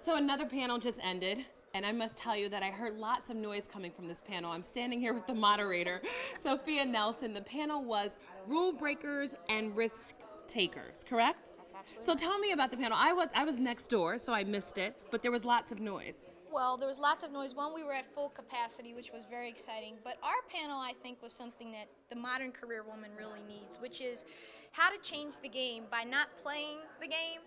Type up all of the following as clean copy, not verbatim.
So another panel just ended, and I must tell you that I heard lots of noise coming from this panel. I'm standing here with the moderator, Sophia Nelson. The panel was rule breakers and risk takers, correct? That's absolutely So right. tell me about the panel. I was next door, so I missed it, but there was lots of noise. Well, there was lots of noise. One, we were at full capacity, which was very exciting. But our panel, I think, was something that the modern career woman really needs, which is how to change the game by not playing the game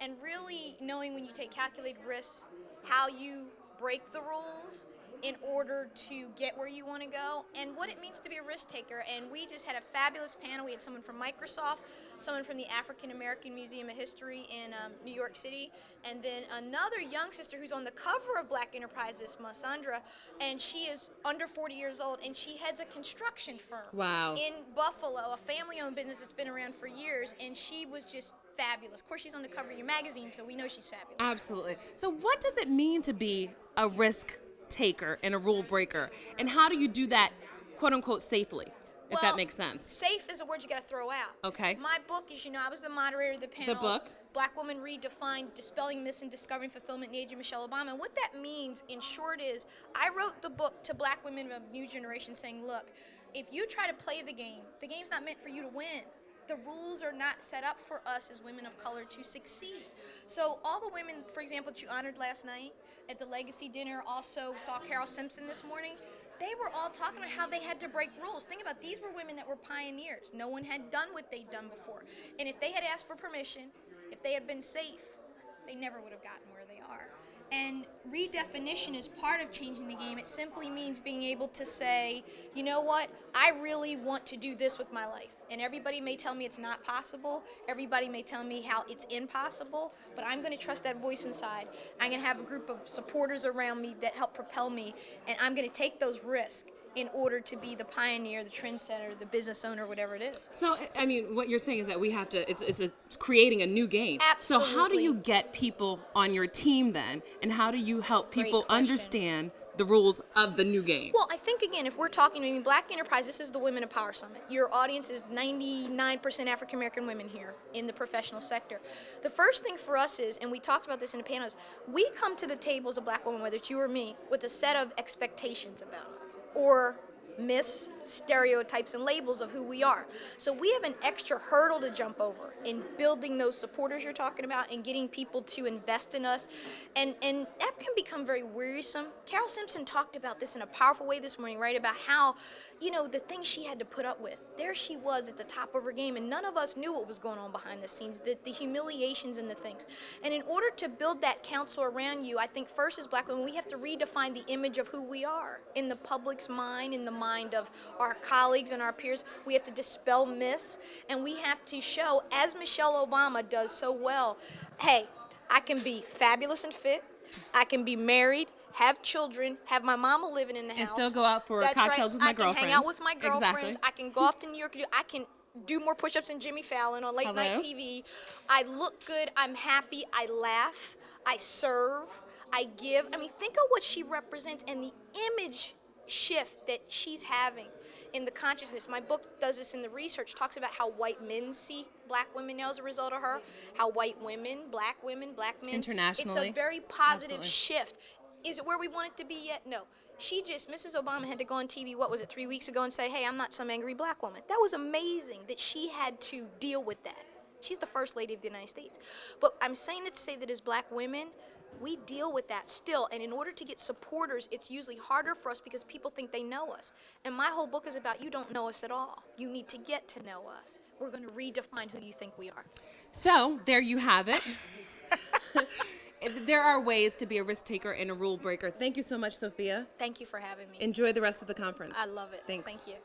and really knowing when you take calculated risks, how you break the rules in order to get where you want to go, and what it means to be a risk taker. And we just had a fabulous panel. We had someone from Microsoft, someone from the African American Museum of History in New York City, and then another young sister who's on the cover of Black Enterprise this month, Sandra, and she is under 40 years old, and she heads a construction firm Wow. in Buffalo, a family-owned business that's been around for years, and she was just fabulous. Of course, she's on the cover of your magazine, so we know she's fabulous. Absolutely. So what does it mean to be a risk taker and a rule breaker? And how do you do that, quote unquote, safely, if that makes sense? Safe is a word you got to throw out. Okay. My book, as you know, I was the moderator of the panel. The book? Black Woman Redefined, Dispelling Myths and Discovering Fulfillment in the Age of Michelle Obama. And what that means, in short, is I wrote the book to black women of a new generation saying, look, if you try to play the game's not meant for you to win. The rules are not set up for us as women of color to succeed. So all the women, for example, that you honored last night at the Legacy Dinner, also saw Carol Simpson this morning, they were all talking about how they had to break rules. Think about, these were women that were pioneers. No one had done what they'd done before. And if they had asked for permission, if they had been safe, they never would have gotten where they are. And redefinition is part of changing the game. It simply means being able to say, you know what, I really want to do this with my life. And everybody may tell me it's not possible. Everybody may tell me how it's impossible. But I'm going to trust that voice inside. I'm going to have a group of supporters around me that help propel me. And I'm going to take those risks in order to be the pioneer, the trendsetter, the business owner, whatever it is. So, I mean, what you're saying is that we have to, it's creating a new game. Absolutely. So how do you get people on your team then? And how do you help people understand the rules of the new game? Well, I think, again, if we're talking, I mean, Black Enterprise, this is the Women of Power Summit. Your audience is 99% African-American women here in the professional sector. The first thing for us is, and we talked about this in the panel, is we come to the table as a black woman, whether it's you or me, with a set of expectations about us, or myths, stereotypes, and labels of who we are. So we have an extra hurdle to jump over in building those supporters you're talking about and getting people to invest in us. And that can become very wearisome. Carol Simpson talked about this in a powerful way this morning, right? About how, you know, the things she had to put up with. There she was at the top of her game, and none of us knew what was going on behind the scenes, the humiliations and the things. And in order to build that council around you, I think first as black women, we have to redefine the image of who we are in the public's mind, in the mind of our colleagues and our peers. We have to dispel myths, and we have to show, as Michelle Obama does so well, hey, I can be fabulous and fit, I can be married, have children, have my mama living in the house. And still go out for That's cocktails right. with my girlfriends. I can hang out with my girlfriends. Exactly. I can go off to New York. I can do more push-ups than Jimmy Fallon on late night TV. I look good. I'm happy. I laugh. I serve. I give. I mean, think of what she represents and the image shift that she's having in the consciousness. My book does this in the research, talks about how white men see black women now as a result of her, how white women, black men. Internationally. It's a very positive shift. Is it where we want it to be yet? No. Mrs. Obama had to go on TV, 3 weeks ago and say, hey, I'm not some angry black woman. That was amazing that she had to deal with that. She's the First Lady of the United States. But I'm saying it to say that as black women, we deal with that still. And in order to get supporters, it's usually harder for us because people think they know us. And my whole book is about you don't know us at all. You need to get to know us. We're going to redefine who you think we are. So there you have it. There are ways to be a risk taker and a rule breaker. Thank you so much, Sophia. Thank you for having me. Enjoy the rest of the conference. I love it. Thanks. Thank you.